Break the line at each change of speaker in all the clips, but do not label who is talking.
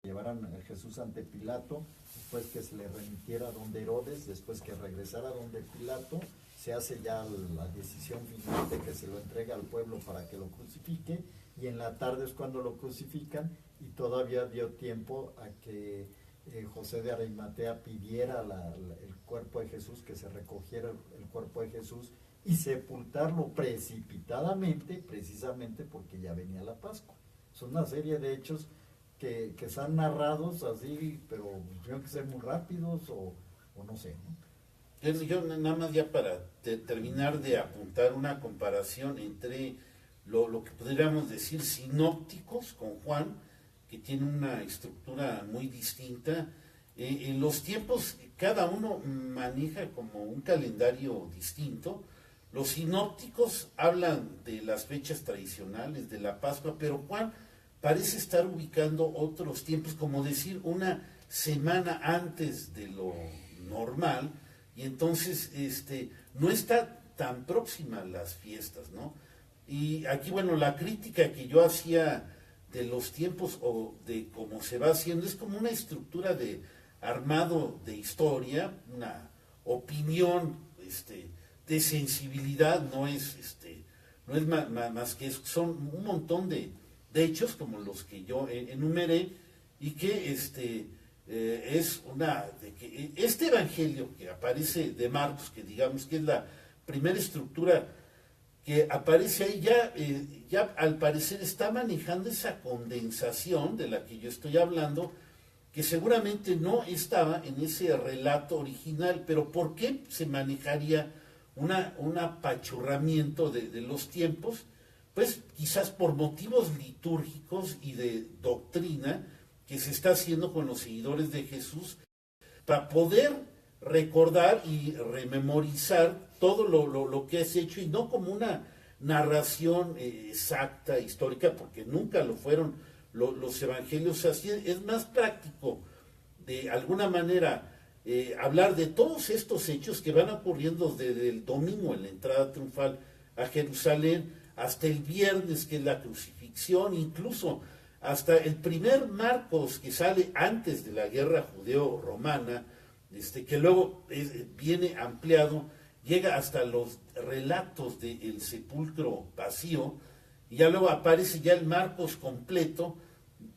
llevaran a Jesús ante Pilato, después que se le remitiera donde Herodes, después que regresara donde Pilato, se hace ya la decisión final de que se lo entrega al pueblo para que lo crucifique, y en la tarde es cuando lo crucifican, y todavía dio tiempo a que José de Arimatea pidiera el cuerpo de Jesús, que se recogiera el cuerpo de Jesús, y sepultarlo precipitadamente, precisamente porque ya venía la Pascua. Es una serie de hechos que están narrados así, pero tienen que ser muy rápidos o no sé, ¿no?
Yo nada más ya para terminar de apuntar una comparación entre lo que podríamos decir sinópticos con Juan, que tiene una estructura muy distinta. En los tiempos cada uno maneja como un calendario distinto. Los sinópticos hablan de las fechas tradicionales, de la Pascua, pero Juan parece estar ubicando otros tiempos, como decir una semana antes de lo normal, y entonces no está tan próxima a las fiestas, ¿no? Y aquí, bueno, la crítica que yo hacía de los tiempos o de cómo se va haciendo es como una estructura de armado de historia, una opinión de sensibilidad, no es más que son un montón de hechos como los que yo enumeré, y que es este evangelio que aparece de Marcos, que digamos que es la primera estructura que aparece ahí, ya al parecer está manejando esa condensación de la que yo estoy hablando, que seguramente no estaba en ese relato original. Pero ¿por qué se manejaría un apachurramiento de los tiempos? Pues quizás por motivos litúrgicos y de doctrina que se está haciendo con los seguidores de Jesús, para poder recordar y rememorizar todo lo que has hecho, y no como una narración exacta, histórica, porque nunca lo fueron los evangelios así. Es más práctico, de alguna manera, hablar de todos estos hechos que van ocurriendo desde el domingo en la entrada triunfal a Jerusalén hasta el viernes, que es la crucifixión, incluso hasta el primer Marcos, que sale antes de la guerra judeo-romana, que luego viene ampliado, llega hasta los relatos del sepulcro vacío, y ya luego aparece ya el Marcos completo.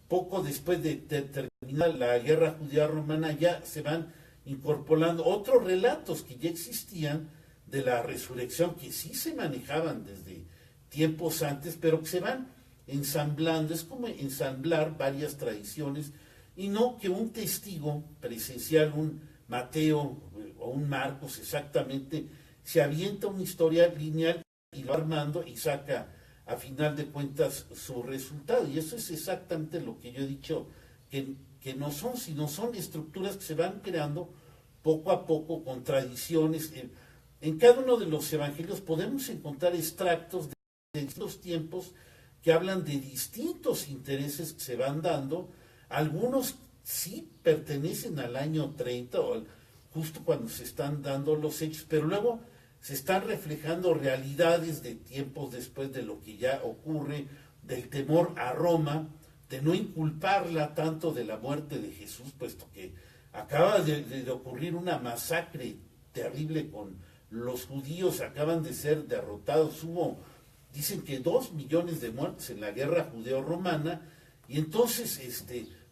Poco después de terminar la guerra judeo-romana, ya se van incorporando otros relatos que ya existían de la resurrección, que sí se manejaban desde tiempos antes, pero que se van ensamblando. Es como ensamblar varias tradiciones, y no que un testigo presencial, un Mateo o un Marcos exactamente, se avienta una historia lineal y va armando y saca a final de cuentas su resultado. Y eso es exactamente lo que yo he dicho, que no son, sino son estructuras que se van creando poco a poco con tradiciones. En cada uno de los evangelios podemos encontrar extractos de distintos tiempos que hablan de distintos intereses que se van dando. Algunos sí pertenecen al año 30 o justo cuando se están dando los hechos, pero luego se están reflejando realidades de tiempos después de lo que ya ocurre, del temor a Roma, de no inculparla tanto de la muerte de Jesús, puesto que acaba de ocurrir una masacre terrible con los judíos, acaban de ser derrotados. Dicen que 2 millones de muertos en la guerra judeo-romana, y entonces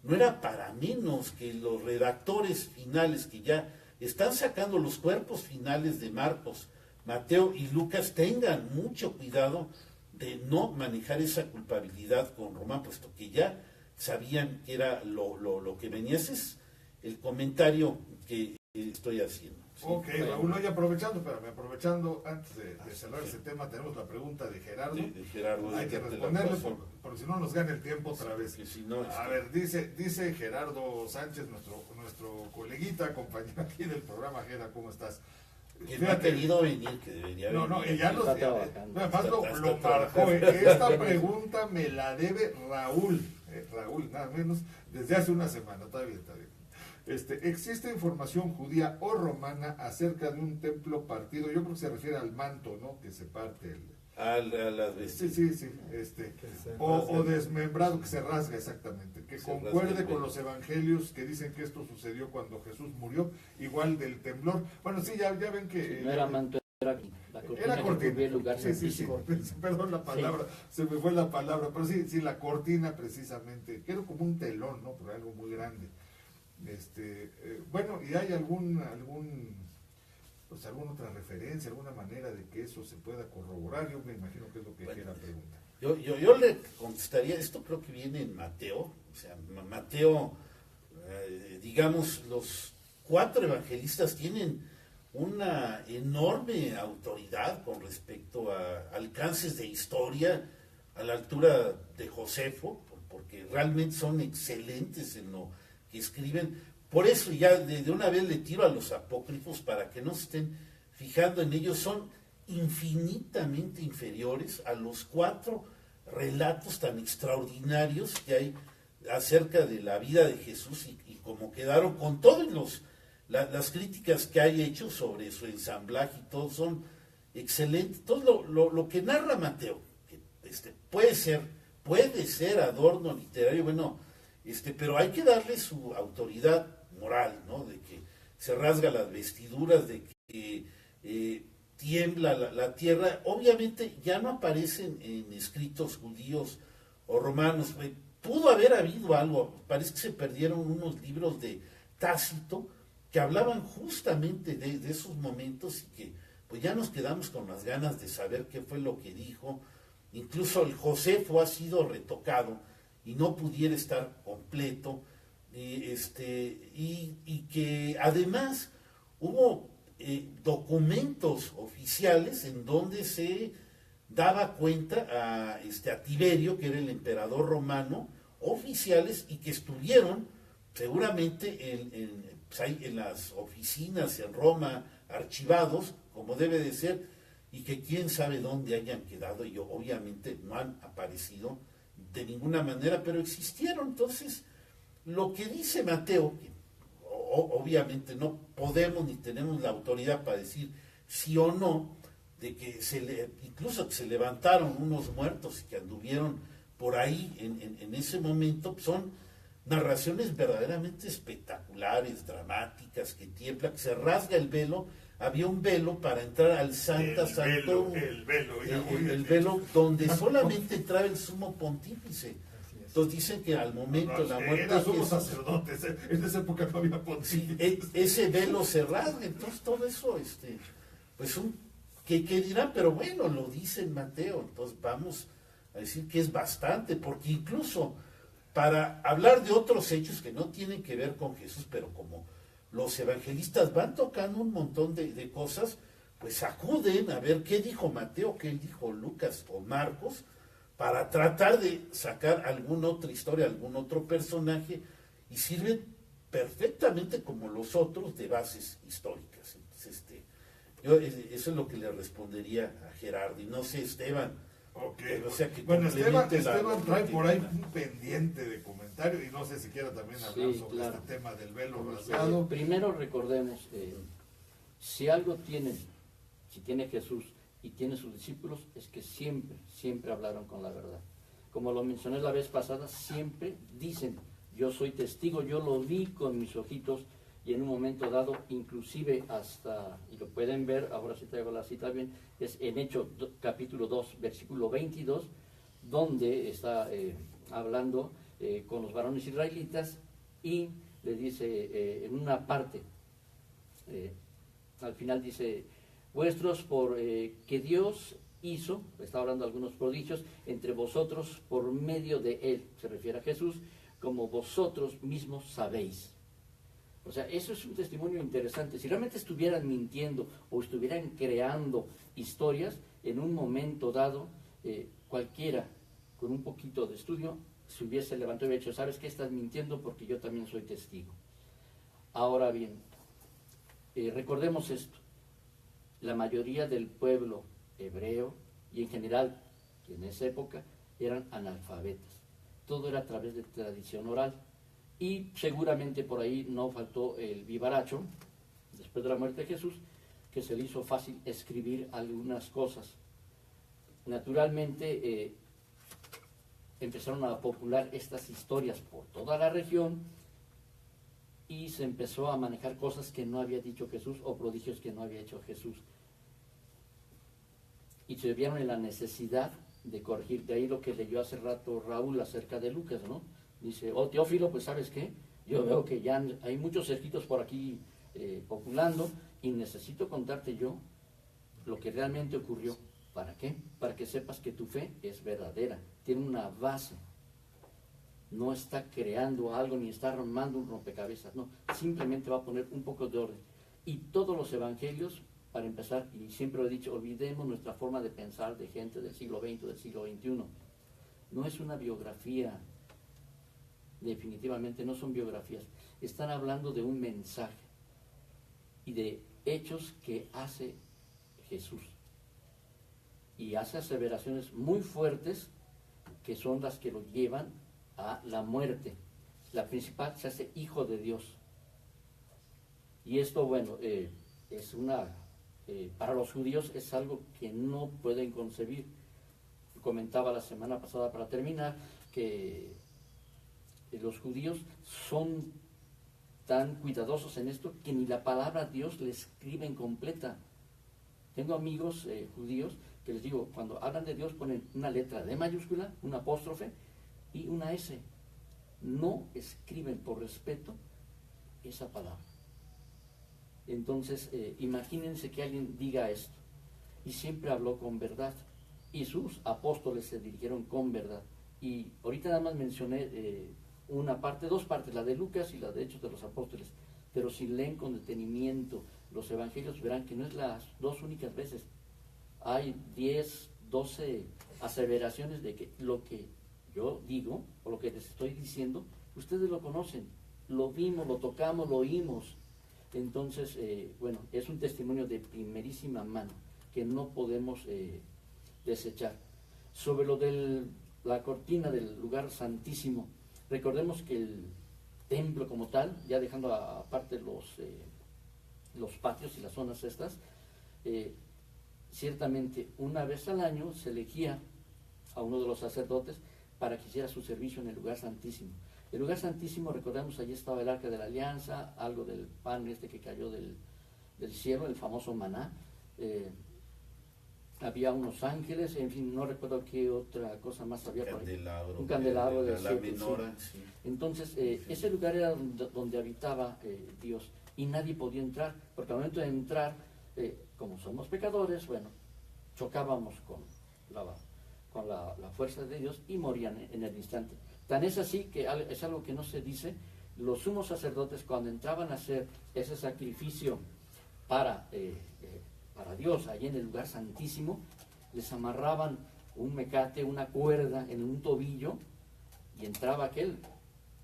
no era para menos que los redactores finales, que ya están sacando los cuerpos finales de Marcos, Mateo y Lucas, tengan mucho cuidado de no manejar esa culpabilidad con Roma, puesto que ya sabían que era lo que venía. Ese es el comentario que estoy haciendo.
¿Sí? Ok, Raúl, oye, aprovechando, antes de cerrar ese tema, tenemos la pregunta de Gerardo.
De Gerardo.
Hay que responderle, porque si no nos gana el tiempo otra vez.
Si no,
a ver, dice Gerardo Sánchez, nuestro coleguita, compañero aquí del programa. Gera, ¿cómo estás?
Que no ha querido venir, que debería venir.
No, y ya además lo marcó. Esta pregunta me la debe Raúl, nada menos, desde hace una semana. Está bien. ¿Existe información judía o romana acerca de un templo partido? Yo creo que se refiere al manto, ¿no? Que se parte
a las vestiduras.
Sí. O desmembrado, que se rasga exactamente. Que
Se
concuerde
rasga el
con
velo.
los evangelios que dicen que esto sucedió cuando Jesús murió, igual del temblor. Bueno, sí, ya ven que...
No era manto, era la cortina,
Era
que
cortina.
cubría el lugar
Sí.
santísimo.
Perdón la palabra, se me fue la palabra, pero sí, la cortina precisamente, que era como un telón, ¿no? Pero algo muy grande. Bueno, ¿y hay alguna otra referencia, alguna manera de que eso se pueda corroborar? Yo me imagino que es lo que quiera preguntar.
Yo le contestaría, esto creo que viene en Mateo, o sea, Mateo, digamos, los 4 evangelistas tienen una enorme autoridad con respecto a alcances de historia a la altura de Josefo, porque realmente son excelentes en lo que escriben. Por eso ya de una vez le tiro a los apócrifos para que no se estén fijando en ellos, son infinitamente inferiores a los 4 relatos tan extraordinarios que hay acerca de la vida de Jesús y como quedaron con todas las críticas que hay hecho sobre su ensamblaje y todo son excelentes. Todo lo que narra Mateo, que puede ser adorno literario, bueno, pero hay que darle su autoridad moral, ¿no? De que se rasga las vestiduras, de que tiembla la tierra. Obviamente ya no aparecen en escritos judíos o romanos. Pudo haber habido algo, parece que se perdieron unos libros de Tácito que hablaban justamente de esos momentos y que pues ya nos quedamos con las ganas de saber qué fue lo que dijo. Incluso el Josefo ha sido retocado y no pudiera estar completo, y que además hubo documentos oficiales en donde se daba cuenta a Tiberio, que era el emperador romano, oficiales, y que estuvieron seguramente en las oficinas en Roma archivados, como debe de ser, y que quién sabe dónde hayan quedado, y obviamente no han aparecido de ninguna manera, pero existieron. Entonces, lo que dice Mateo, que obviamente no podemos ni tenemos la autoridad para decir sí o no, de que incluso que se levantaron unos muertos y que anduvieron por ahí en ese momento, son narraciones verdaderamente espectaculares, dramáticas, que tiembla, que se rasga el velo. Había un velo para entrar al Santo,
El
velo donde solamente entraba el sumo pontífice. Entonces dicen que al momento de la muerte de
somos
Jesús,
sacerdotes, en esa época no había pontífice.
ese velo se rasga. Entonces todo eso, pues que dirán, pero bueno, lo dice en Mateo. Entonces vamos a decir que es bastante, porque incluso para hablar de otros hechos que no tienen que ver con Jesús, pero como los evangelistas van tocando un montón de cosas, pues acuden a ver qué dijo Mateo, qué dijo Lucas o Marcos, para tratar de sacar alguna otra historia, algún otro personaje, y sirven perfectamente como los otros de bases históricas. Entonces, eso es lo que le respondería a Gerardo. Y no sé, Esteban.
Okay.
O sea, que
bueno, Esteban trae
que
por ahí un pendiente de comentario y no sé si quiera también hablar sobre
claro.
este tema del velo rasgado.
Primero recordemos, si algo si tiene Jesús y tiene sus discípulos, es que siempre hablaron con la verdad. Como lo mencioné la vez pasada, siempre dicen, yo soy testigo, yo lo vi con mis ojitos, y en un momento dado, inclusive hasta, y lo pueden ver, ahora sí traigo la cita bien, es en Hechos capítulo 2, versículo 22, donde está hablando con los varones israelitas, y le dice en una parte, al final dice, vuestros por que Dios hizo, está hablando de algunos prodigios, entre vosotros por medio de él, se refiere a Jesús, como vosotros mismos sabéis. O sea, eso es un testimonio interesante. Si realmente estuvieran mintiendo o estuvieran creando historias, en un momento dado, cualquiera con un poquito de estudio se hubiese levantado y dicho, ¿sabes qué? Estás mintiendo porque yo también soy testigo. Ahora bien, recordemos esto. La mayoría del pueblo hebreo y en general, en esa época, eran analfabetas. Todo era a través de tradición oral. Y seguramente por ahí no faltó el vivaracho, después de la muerte de Jesús, que se le hizo fácil escribir algunas cosas. naturalmente empezaron a popular estas historias por toda la región y se empezó a manejar cosas que no había dicho Jesús o prodigios que no había hecho Jesús. Y se vieron en la necesidad de corregir. De ahí lo que leyó hace rato Raúl acerca de Lucas, ¿no? Dice, oh Teófilo, pues ¿sabes qué? Yo veo que ya hay muchos escritos por aquí populando y necesito contarte yo lo que realmente ocurrió. ¿Para qué? Para que sepas que tu fe es verdadera, tiene una base. No está creando algo ni está armando un rompecabezas, no, simplemente va a poner un poco de orden. Y todos los evangelios, para empezar, y siempre lo he dicho, olvidemos nuestra forma de pensar de gente del siglo XX, del siglo XXI. No es una biografía, definitivamente no son biografías. Están hablando de un mensaje y de hechos que hace Jesús. Y hace aseveraciones muy fuertes que son las que lo llevan a la muerte. La principal, se hace hijo de Dios. Y esto, bueno, es para los judíos es algo que no pueden concebir. Comentaba la semana pasada para terminar que los judíos son tan cuidadosos en esto que ni la palabra Dios le escriben completa. Tengo amigos judíos que les digo, cuando hablan de Dios ponen una letra D mayúscula, una apóstrofe y una S. No escriben por respeto esa palabra. Entonces, imagínense que alguien diga esto. Y siempre habló con verdad. Y sus apóstoles se dirigieron con verdad. Y ahorita nada más mencioné dos partes, la de Lucas y la de Hechos de los Apóstoles. Pero si leen con detenimiento los evangelios, verán que no es las dos únicas veces. Hay 10, 12 aseveraciones de que lo que yo digo, o lo que les estoy diciendo, ustedes lo conocen, lo vimos, lo tocamos, lo oímos. Entonces, bueno, es un testimonio de primerísima mano que no podemos desechar. Sobre lo de la cortina del lugar santísimo, recordemos que el templo como tal, ya dejando aparte los patios y las zonas estas, ciertamente una vez al año se elegía a uno de los sacerdotes para que hiciera su servicio en el lugar santísimo. El lugar santísimo, recordemos, allí estaba el arca de la alianza, algo del pan que cayó del cielo, el famoso maná. Había unos ángeles, en fin, no recuerdo qué otra cosa más había por ahí. Un candelabro de
la menora, sí.
Entonces, ese lugar era donde habitaba Dios y nadie podía entrar, porque al momento de entrar, como somos pecadores, bueno, chocábamos con la fuerza de Dios y morían en el instante. Tan es así que es algo que no se dice. Los sumos sacerdotes, cuando entraban a hacer ese sacrificio para Dios, allí en el lugar santísimo, les amarraban un mecate, una cuerda en un tobillo, y entraba aquel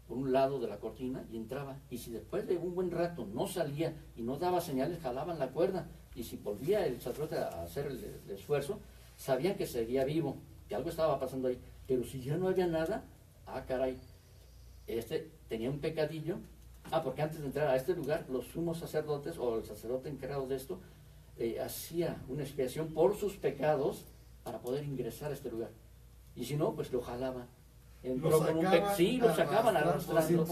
por un lado de la cortina, y entraba, y si después de un buen rato no salía y no daba señales, jalaban la cuerda, y si volvía el sacerdote a hacer el esfuerzo, sabían que seguía vivo, que algo estaba pasando ahí. Pero si ya no había nada, caray, tenía un pecadillo. Porque antes de entrar a este lugar, los sumos sacerdotes o el sacerdote encargado de esto hacía una expiación por sus pecados para poder ingresar a este lugar. Y si no, pues lo jalaban. Lo sacaban arrastrando.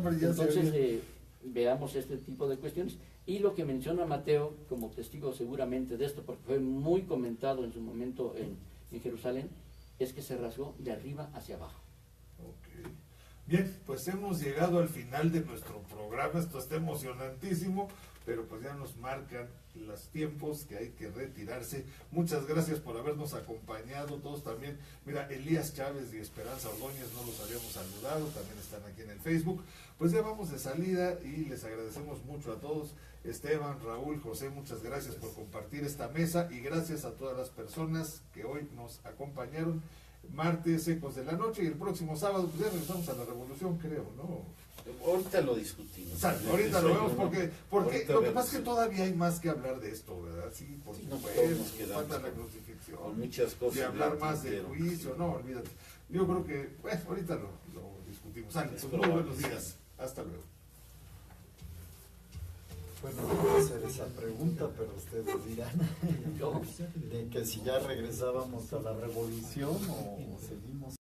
Entonces, veamos este tipo de cuestiones. Y lo que menciona Mateo como testigo seguramente de esto, porque fue muy comentado en su momento en Jerusalén, es que se rasgó de arriba hacia abajo.
Okay. Bien, pues hemos llegado al final de nuestro programa. Esto está emocionantísimo, pero pues ya nos marcan los tiempos que hay que retirarse. Muchas gracias por habernos acompañado todos también. Mira, Elías Chávez y Esperanza Ordóñez no los habíamos saludado, también están aquí en el Facebook. Pues ya vamos de salida y les agradecemos mucho a todos. Esteban, Raúl, José, muchas gracias por compartir esta mesa y gracias a todas las personas que hoy nos acompañaron. Martes, Ecos de la Noche, y el próximo sábado pues ya regresamos a la Revolución, creo, ¿no?
Ahorita lo discutimos.
Exacto, ahorita lo vemos porque lo que pasa es que todavía hay más que hablar de esto, ¿verdad? Sí, por supuesto, falta la crucifixión,
con muchas cosas.
Y hablar más del juicio, no, olvídate. Yo creo que, bueno, ahorita lo discutimos. Muy buenos días, hasta luego.
Bueno, voy a hacer esa pregunta, pero ustedes dirán
¿Cómo?
de que si ya regresábamos a la revolución o seguimos.